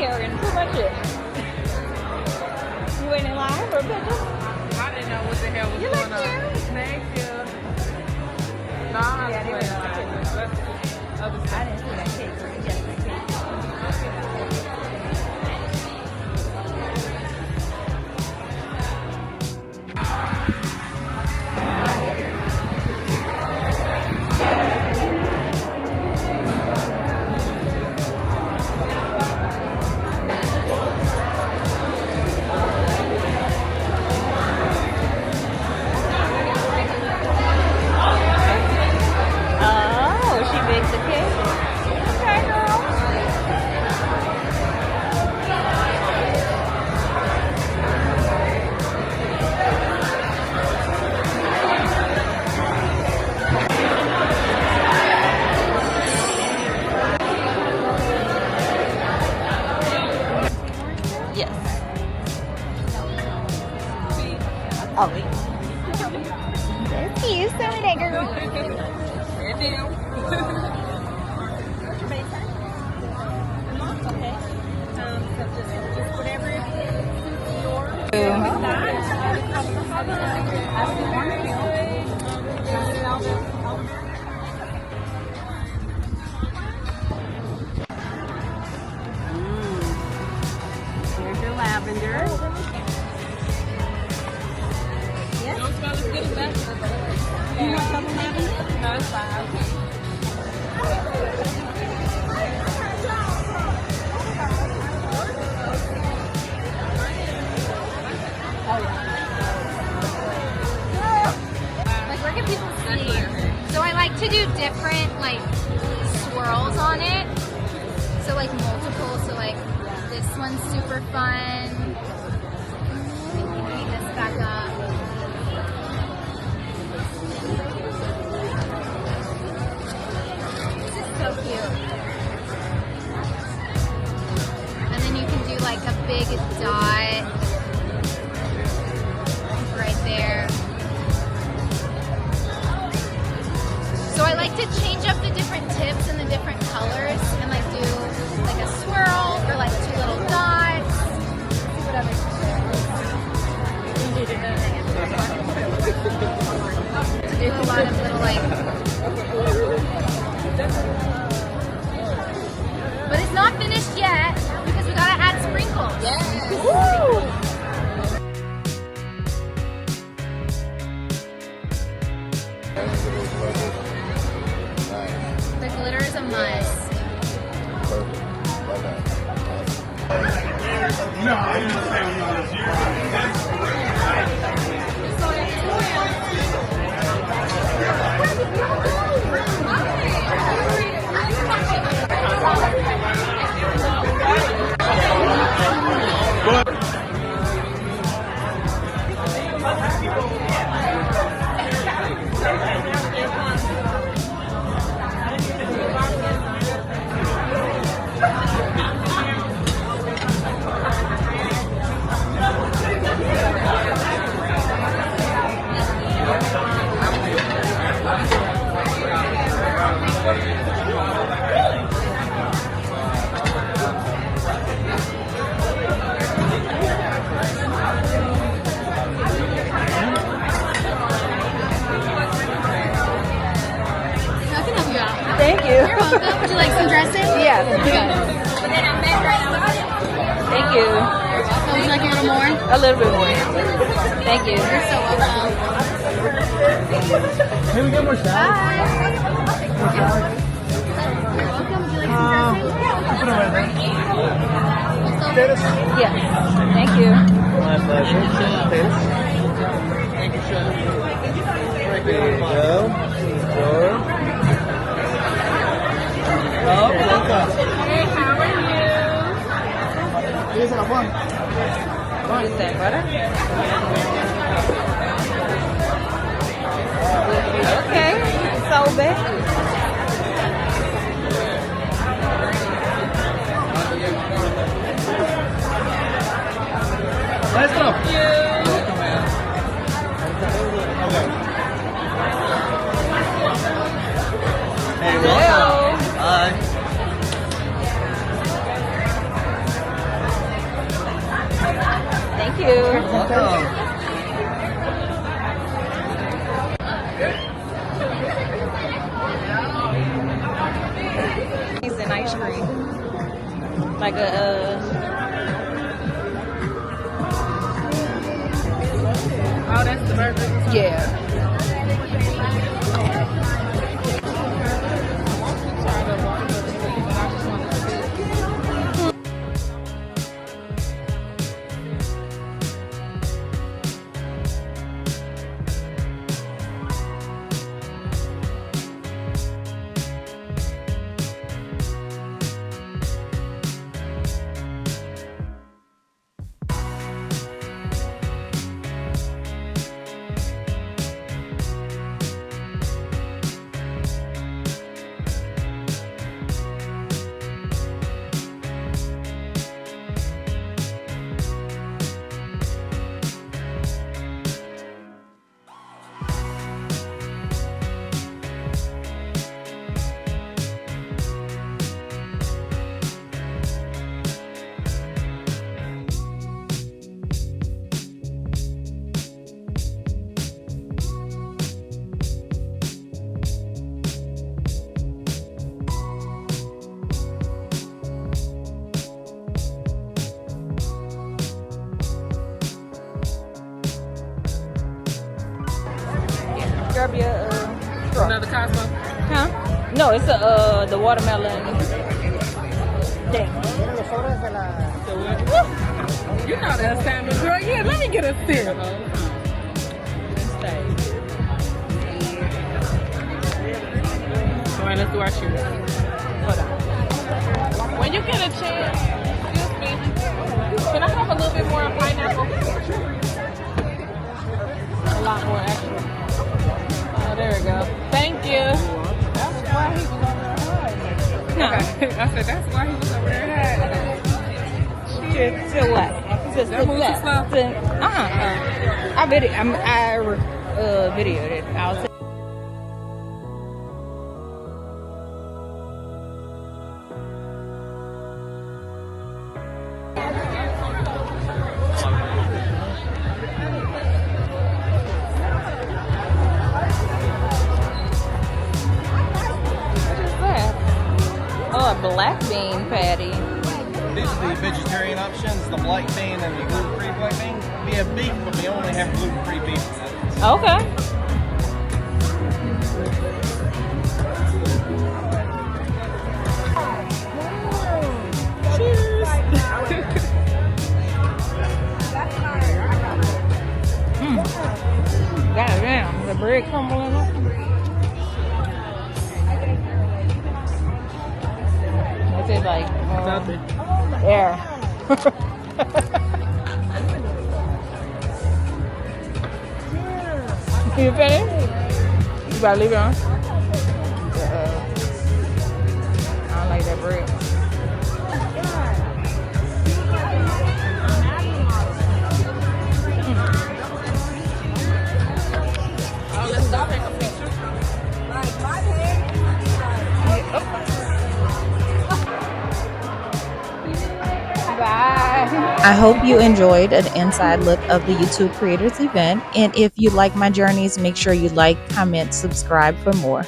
carrying too much shit. You waiting in line for a picture? I didn't know what the hell was going on. Thank you. No, I'm not doing that. I didn't see that cake. Yes, that cake. Oh, that's cute. Some of that girl. Okay. So just whatever Here's your lavender. Don't smell as good as that. You want some lavender? No, it's fine. Like, where can people see? So I like to do different, like, swirls on it. So, like, multiple. So, like, this one's super fun. Heat this back up. So cute. And then you can do like a big dot right there. So I like to change up the different tips and the different colors and like do like a swirl or like two little dots. Whatever. Do a lot of little like. But it's not finished yet because we gotta add sprinkles. Yes. Woo! The glitter is a must. No, I didn't say we Thank you. You're welcome. Would you like some dressing? Yeah. Thank you. Oh, would you like a little more? A little bit more. Thank you. You're so welcome. Can we get more salad? You're welcome. Would you like some dressing? Potatoes? Yes. Thank you. My pleasure. Potatoes. There you go. Enjoy. Oh, welcome. Hey, how are you? Here's a one. What is that, butter? Okay. So big. Let's go. Thank you. Welcome, man. Okay. Hey, welcome. Bye. you. Welcome. It's an ice cream. Like a Oh, that's the burger. yeah. Grab your straw. Another Costco. Huh? No, it's the watermelon thing. You know that salmon, girl. Yeah, let me get a sip. All right, let's do our shoes. Hold on. When you get a chance, excuse me, can I have a little bit more pineapple? A lot more, actually. Oh, there we go. Thank you. That's why he was over there hiding. No. Okay. I said, that's why he was over there hiding. To what? Just That moved too slow? I videoed it. I'll say. Oh, a black bean patty. These are the vegetarian options, the black bean and the gluten-free black bean. We have beef, but we only have gluten-free beef. Okay. Cheers. Goddamn, the bread crumbling up. What's it like? Nothing. Air. You finished? You gotta leave it on? I don't like that bread. Oh, let's go take a picture. Bye. I hope you enjoyed an inside look of the YouTube Creators event. And if you like my journeys, make sure you like, comment, subscribe for more.